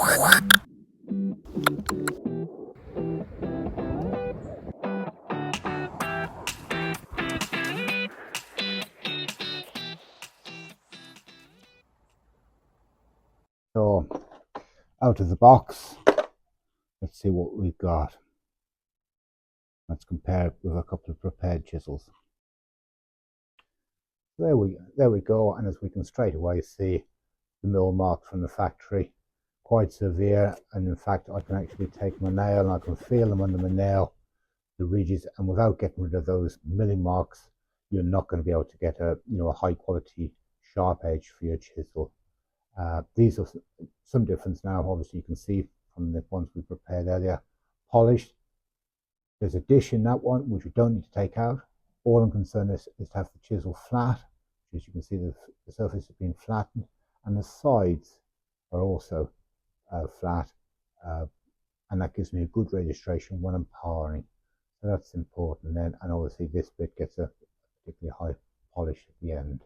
So out of the box, let's see what we've got. Let's compare it with a couple of prepared chisels. There we go, and as we can straight away see, the mill marks from the factory, quite severe, and in fact I can actually take my nail and I can feel them under my nail, the ridges, and without getting rid of those milling marks, you're not going to be able to get a high quality sharp edge for your chisel. These are some difference now. Obviously you can see from the ones we prepared earlier, polished. There's a dish in that one which we don't need to take out. All I'm concerned is to have the chisel flat. As you can see, the surface has been flattened, and the sides are also flat, and that gives me a good registration when I'm powering. So that's important then, and obviously this bit gets a particularly high polish at the end.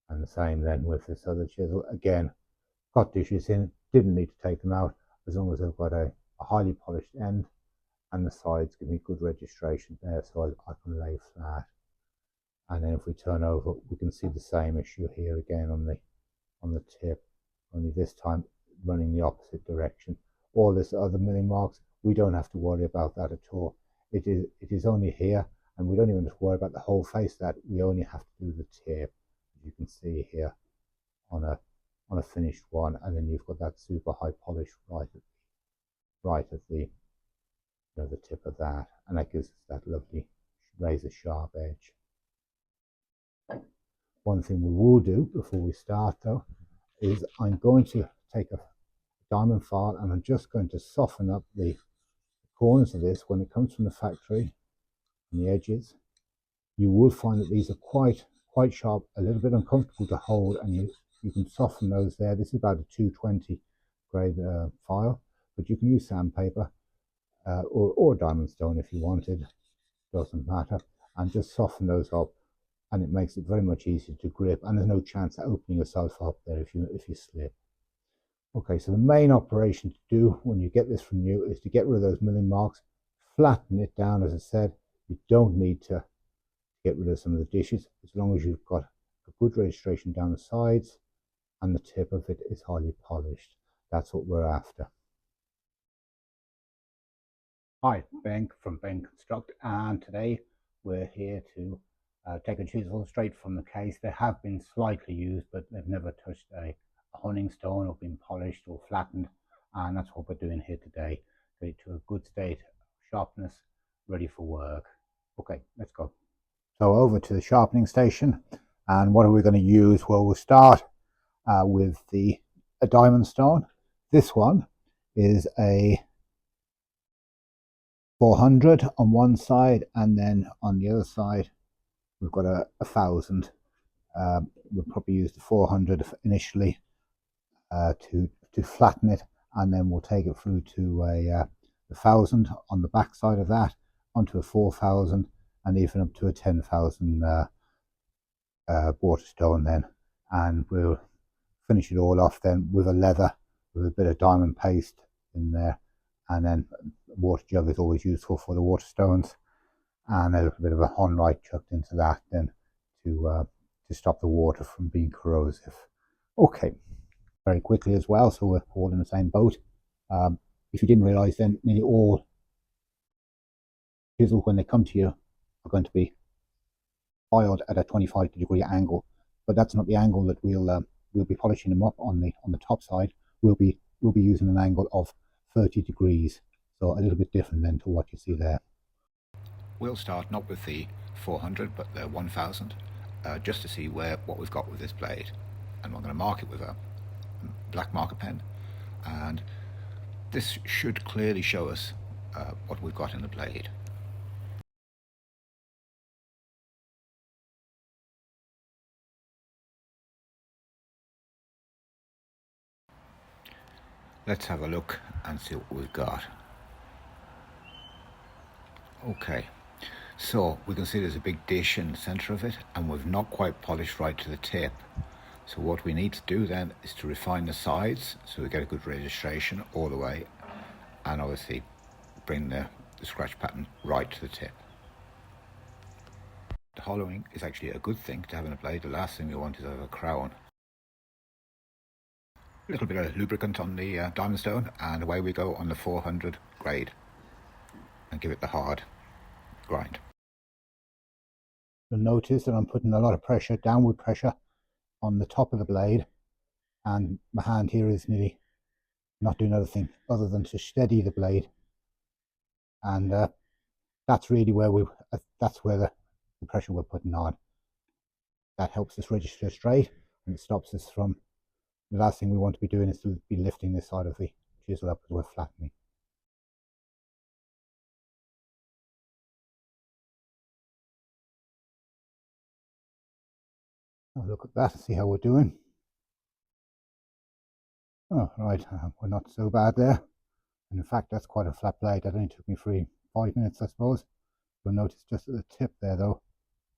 And the same then with this other chisel. Again, got dishes in, didn't need to take them out, as long as I've got a highly polished end, and the sides give me good registration there, so I can lay flat. And then if we turn over, we can see the same issue here again on the tip, only this time running the opposite direction. All this other milling marks, we don't have to worry about that at all. It is only here, and we don't even have to worry about the whole face. That we only have to do the tip, as you can see here on a finished one, and then you've got that super high polish right at the the tip of that, and that gives us that lovely razor sharp edge. One thing we will do before we start though is I'm going to take a diamond file and I'm just going to soften up the corners of this when it comes from the factory and the edges. You will find that these are quite sharp, a little bit uncomfortable to hold, and you can soften those there. This is about a 220 grade file, but you can use sandpaper or diamond stone if you wanted, doesn't matter, and just soften those up, and it makes it very much easier to grip, and there's no chance of opening yourself up there if you slip. Okay, so the main operation to do when you get this from new is to get rid of those milling marks, flatten it down. As I said, you don't need to get rid of some of the dishes, as long as you've got a good registration down the sides and the tip of it is highly polished. That's what we're after. Hi, Ben from Ben Construct, and today we're here to take a chisel straight from the case. They have been slightly used, but they've never touched a honing stone or been polished or flattened, and that's what we're doing here today. Get it to a good state of sharpness, ready for work. Okay, let's go. So over to the sharpening station, and what are we going to use? Well, we'll start with a diamond stone. This one is a 400 on one side, and then on the other side we've got a 1000. We'll probably use the 400 initially to flatten it, and then we'll take it through to a 1000 on the back side of that, onto a 4000, and even up to a 10,000 waterstone then, and we'll finish it all off then with a leather with a bit of diamond paste in there, and then water jug is always useful for the waterstones, and a little bit of a honrite chucked into that then to stop the water from being corrosive. Okay, very quickly as well, so we're all in the same boat. If you didn't realize, then nearly all chisels when they come to you are going to be filed at a 25-degree angle, but that's not the angle that we'll be polishing them up on the top side. We'll be using an angle of 30 degrees, so a little bit different then to what you see there. We'll start not with the 400 but the 1000, just to see what we've got with this blade, and we're going to mark it with a black marker pen, and this should clearly show us what we've got in the blade. Let's have a look and see what we've got. Okay, so we can see there's a big dish in the center of it, and we've not quite polished right to the tip. So what we need to do then is to refine the sides so we get a good registration all the way, and obviously bring the scratch pattern right to the tip. The hollowing is actually a good thing to have in a blade. The last thing we want is to have a crown. A little bit of lubricant on the diamond stone, and away we go on the 400 grade, and give it the hard grind. You'll notice that I'm putting a lot of pressure, downward pressure, on the top of the blade, and my hand here is nearly not doing anything other than to steady the blade, and that's really where that's where the pressure we're putting on. That helps us register straight, and it stops us from, the last thing we want to be doing is to be lifting this side of the chisel up as we're flattening. Have a look at that, see how we're doing. Oh, right, we're not so bad there. And in fact, that's quite a flat blade. That only took me 5 minutes, I suppose. You'll notice just at the tip there, though,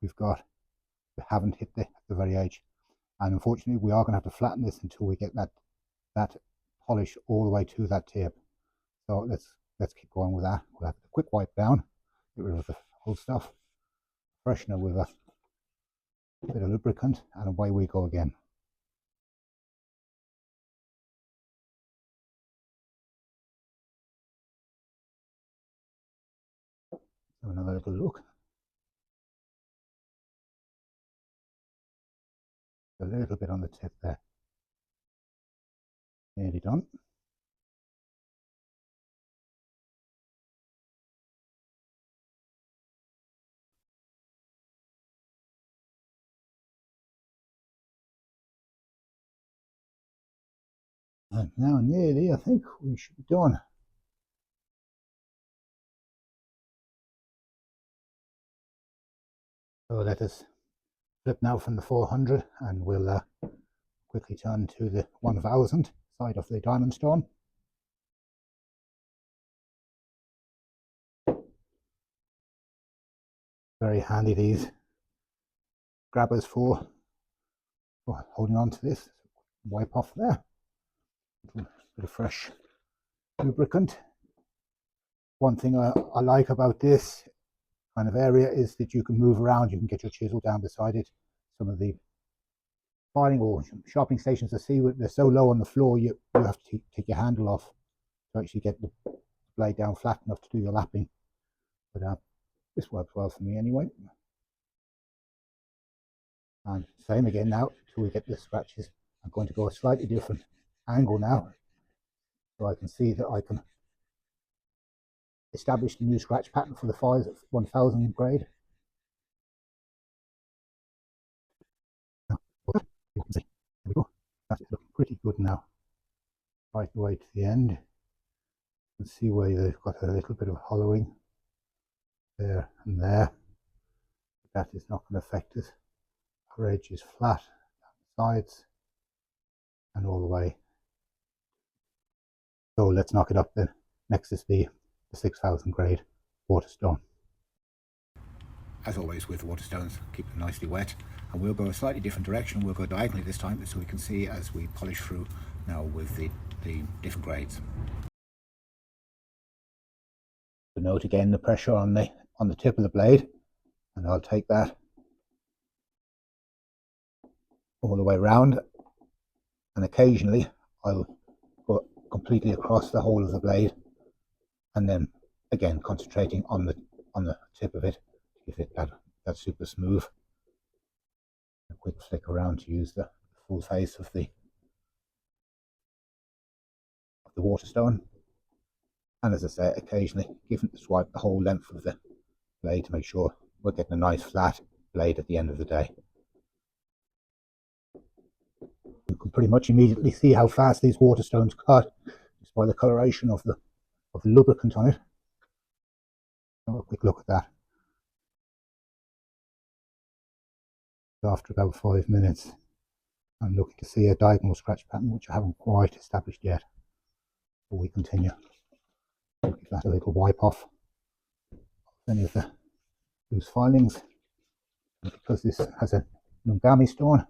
we haven't hit the very edge. And unfortunately, we are going to have to flatten this until we get that polish all the way to that tip. So let's keep going with that. We'll have a quick wipe down, get rid of the old stuff, freshener with a bit of lubricant, and away we go again. Have another little look. A little bit on the tip there. Nearly done. And now nearly, I think we should be done. So let us flip now from the 400, and we'll quickly turn to the 1000 side of the diamond stone. Very handy, these grabbers for holding on to this. Wipe off there. A bit of fresh lubricant. One thing I like about this kind of area is that you can move around. You can get your chisel down beside it. Some of the filing or sharpening stations I see, they're so low on the floor, you have to take your handle off to actually get the blade down flat enough to do your lapping. But this works well for me anyway. And same again now till we get the scratches. I'm going to go a slightly different angle now, so I can see that I can establish the new scratch pattern for the 1000 grade. There we go. That's looking pretty good now. Right the way to the end. You can see where they've got a little bit of hollowing there and there. That is not going to affect us. Our edge is flat down the sides and all the way. So let's knock it up then. Next is the 6000 grade waterstone. As always with waterstones, keep them nicely wet, and we'll go a slightly different direction. We'll go diagonally this time so we can see as we polish through now with the different grades. So note again the pressure on the tip of the blade, and I'll take that all the way around, and occasionally I'll go completely across the whole of the blade, and then again concentrating on the tip of it, give it that super smooth. A quick flick around to use the full face of the waterstone, and as I say, occasionally give it the swipe the whole length of the blade to make sure we're getting a nice flat blade at the end of the day. You can pretty much immediately see how fast these waterstones cut just by the coloration of the lubricant on it. Have a quick look at that. After about 5 minutes, I'm looking to see a diagonal scratch pattern which I haven't quite established yet. Before we continue, give that a little wipe off any of the loose filings. And because this has a Nungami stone,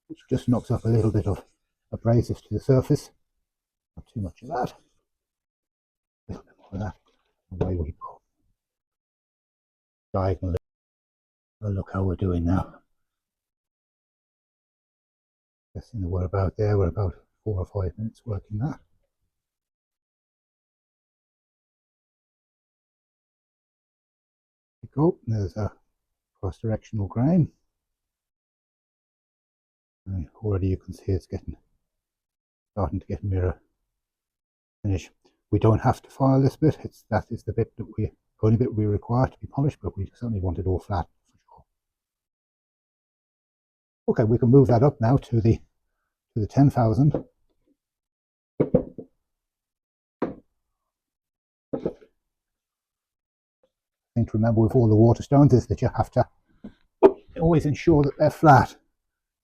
which just knocks off a little bit of abrasive to the surface. Not too much of that. A little bit more of that. Away we go. Diagonally. Well, look how we're doing now. Guessing that we're about there. We're about 4 or 5 minutes working that. There we go. There's a cross-directional grain. And already you can see it's starting to get mirror finish. We don't have to file this bit. That is the bit that only bit we require to be polished, but we certainly want it all flat for sure. Okay, we can move that up now to the 10,000. Thing to remember with all the waterstones is that you have to always ensure that they're flat.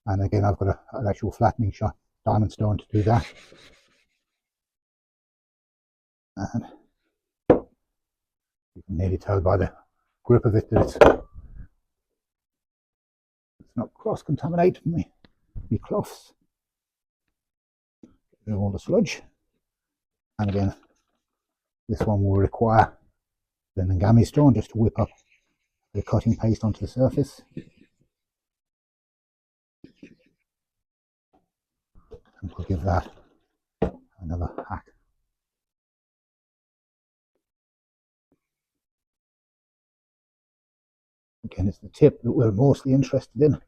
And again, I've got an actual flattening shot, diamond stone, to do that. And you can nearly tell by the grip of it that it's not cross-contaminated me cloths. Get rid of all the sludge. And again, this one will require the Ngami stone just to whip up the cutting paste onto the surface. And we'll give that another hack. Again, it's the tip that we're mostly interested in.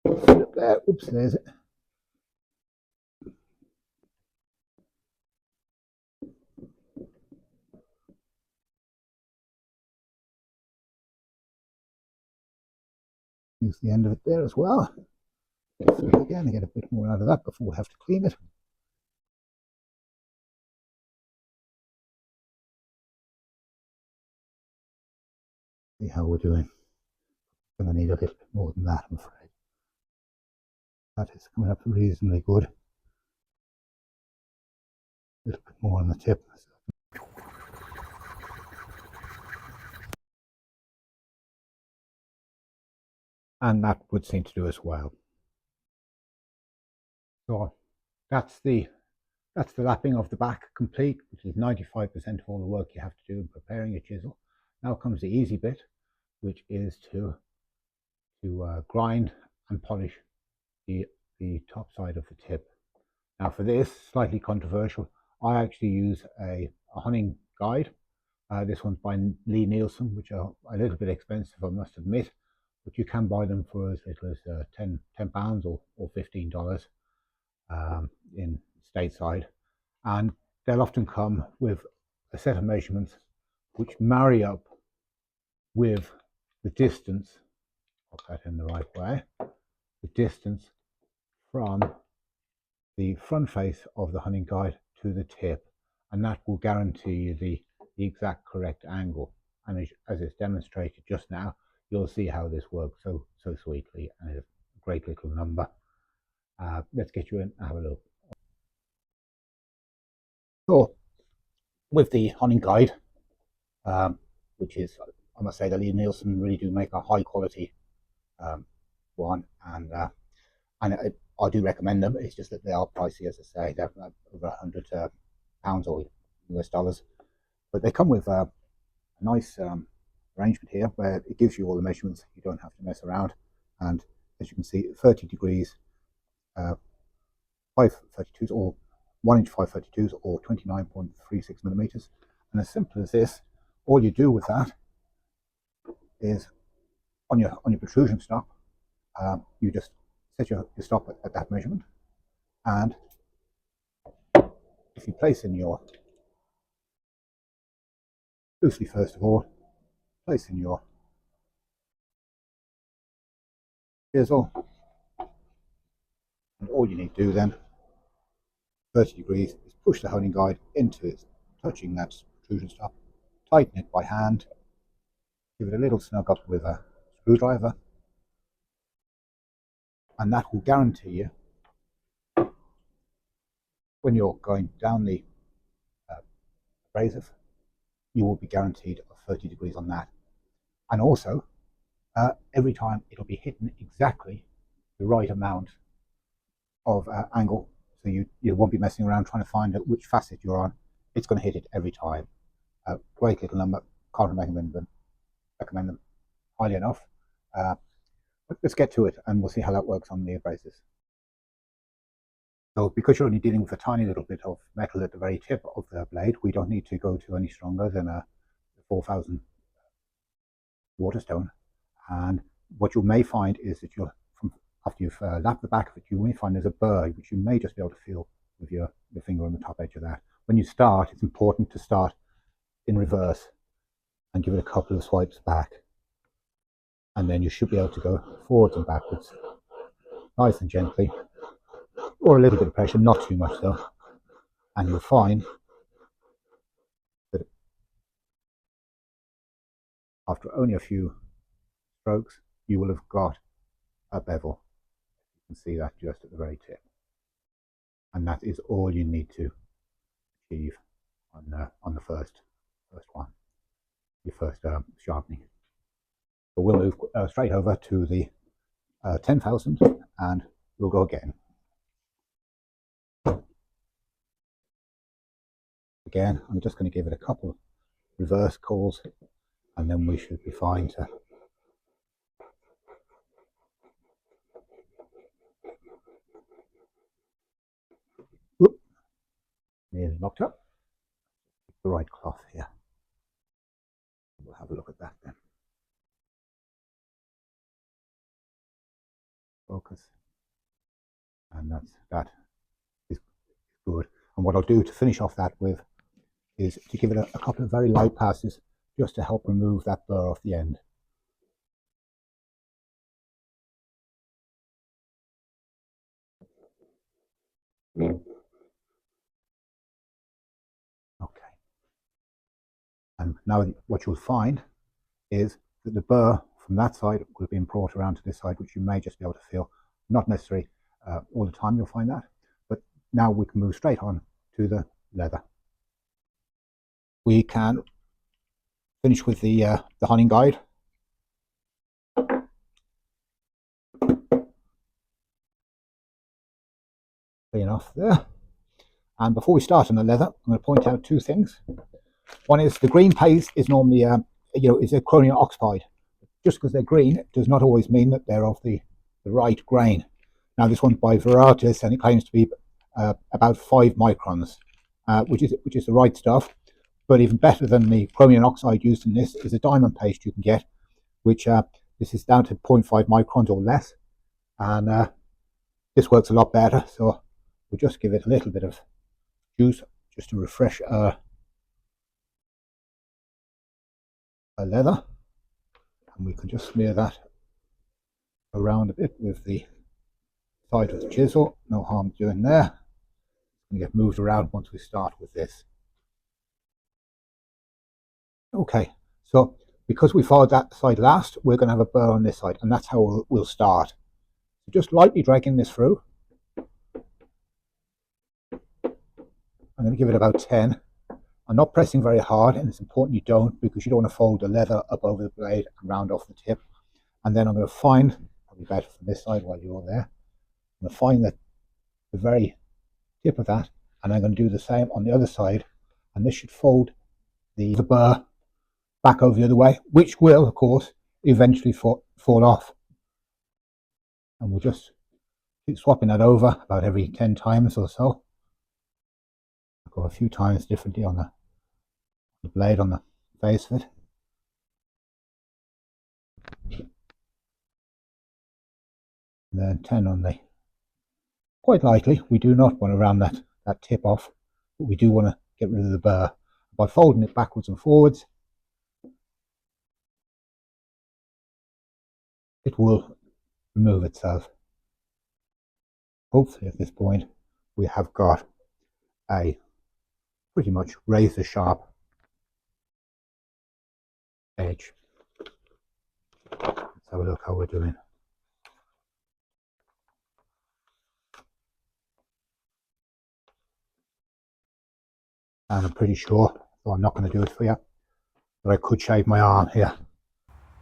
Flip there. Oops, there's it. Use the end of it there as well. Flip again and get a bit more out of that before we have to clean it. See how we're doing. I'm going to need a little bit more than that, I'm afraid. That is coming up reasonably good. A little bit more on the tip. And that would seem to do as well. So that's the lapping of the back complete, which is 95% of all the work you have to do in preparing a chisel. Now comes the easy bit, which is to grind and polish the top side of the tip. Now for this, slightly controversial, I actually use a hunting guide. This one's by Lee Nielsen, which are a little bit expensive, I must admit, but you can buy them for as little as £10 or $15 in stateside, and they'll often come with a set of measurements which marry up with the distance, put that in the right way, the distance from the front face of the hunting guide to the tip, and that will guarantee you the exact correct angle. And as it's demonstrated just now, you'll see how this works so sweetly, and it's a great little number. Let's get you in and have a look. So with the hunting guide, which is, I must say, that Lee Nielsen really do make a high quality one, and I do recommend them. It's just that they are pricey, as I say. They're over £100 or US dollars, but they come with a nice arrangement here where it gives you all the measurements. You don't have to mess around, and as you can see, 30 degrees, 532s or 1 inch 532s or 29.36 millimeters. And as simple as this, all you do with that is on your protrusion stop, you just set your stop at that measurement, and if you place in your, loosely first of all, place in your chisel, and all you need to do then, 30 degrees, is push the honing guide into it, touching that protrusion stop, tighten it by hand, give it a little snug up with a screwdriver, and that will guarantee you, when you're going down the abrasive, you will be guaranteed 30 degrees on that. And also, every time it'll be hitting exactly the right amount of angle, so you won't be messing around trying to find out which facet you're on. It's going to hit it every time. Great little number. Can't recommend them highly enough. But let's get to it and we'll see how that works on the abrasives. So because you're only dealing with a tiny little bit of metal at the very tip of the blade, we don't need to go to any stronger than a 4000 waterstone. And what you may find is that after you've lapped the back of it, you may find there's a burr which you may just be able to feel with your finger on the top edge of that. When you start, it's important to start in reverse and give it a couple of swipes back, and then you should be able to go forwards and backwards nice and gently, or a little bit of pressure, not too much though, and you'll find that after only a few strokes you will have got a bevel. You can see that just at the very tip, and that is all you need to achieve on the first one, your first sharpening. So we'll move straight over to the 10,000 and we'll go again. Again, I'm just going to give it a couple reverse calls and then we should be fine to whoop, nearly knocked up. The right cloth here. We'll have a look at that then. Focus, and that is good. And what I'll do to finish off that with is to give it a couple of very light passes just to help remove that burr off the end. Okay. And now what you'll find is that the burr from that side will have been brought around to this side, which you may just be able to feel. Not necessary all the time you'll find that, but now we can move straight on to the leather. We can finish with the honing guide. Clean off there. And before we start on the leather, I'm going to point out two things. One is the green paste is normally is a chromium oxide. Just because they're green does not always mean that they're of the right grain. Now this one's by Veratus and it claims to be about 5 microns, which is the right stuff. But even better than the chromium oxide used in this is a diamond paste you can get, which this is down to 0.5 microns or less, and this works a lot better. So we'll just give it a little bit of juice just to refresh our leather, and we can just smear that around a bit with the side of the chisel. No harm doing there. It's going to get moved around once we start with this. Okay, so because we followed that side last, we're going to have a burr on this side, and that's how we'll start. So just lightly dragging this through. I'm going to give it about 10. I'm not pressing very hard, and it's important you don't, because you don't want to fold the leather up over the blade and round off the tip. And then I'm going to find, probably better from this side while you're there, I'm going to find the very tip of that, and I'm going to do the same on the other side, and this should fold the burr back over the other way, which will, of course, eventually fall off. And we'll just keep swapping that over about every 10 times or so. I'll go a few times differently on the blade on the face of it. And then 10 on the, quite lightly, we do not want to round that tip off, but we do want to get rid of the burr. By folding it backwards and forwards, it will remove itself. Hopefully at this point we have got a pretty much razor sharp edge. Let's have a look how we're doing. And I'm pretty sure, though I'm not going to do it for you, but I could shave my arm here.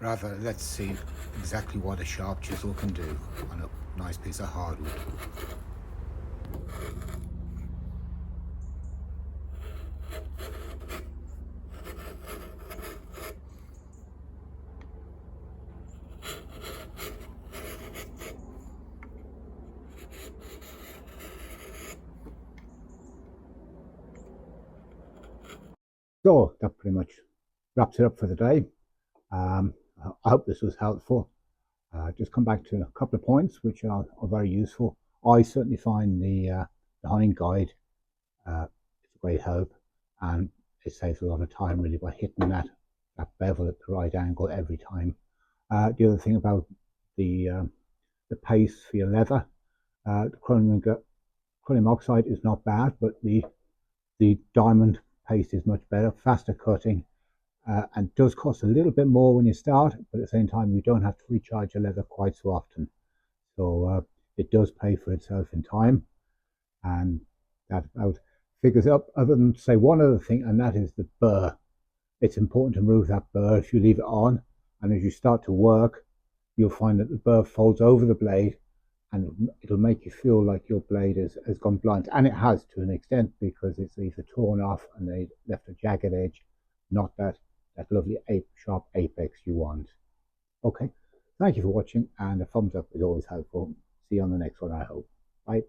Rather, let's see exactly what a sharp chisel can do on a nice piece of hardwood. So that pretty much wraps it up for the day. I hope this was helpful. Just come back to a couple of points which are very useful. I certainly find the hunting guide is a great help, and it saves a lot of time really by hitting that bevel at the right angle every time. The other thing about the paste for your leather, the chromium oxide is not bad, but the diamond paste is much better, faster cutting, and does cost a little bit more when you start, but at the same time you don't have to recharge your leather quite so often. So it does pay for itself in time, and that about figures up. Other than say one other thing, and that is the burr. It's important to remove that burr if you leave it on, and as you start to work, you'll find that the burr folds over the blade, and it'll make you feel like your blade has gone blunt, and it has to an extent because it's either torn off and they left a jagged edge, not that lovely sharp apex you want. Okay, thank you for watching, and a thumbs up is always helpful. See you on the next one, I hope. Bye.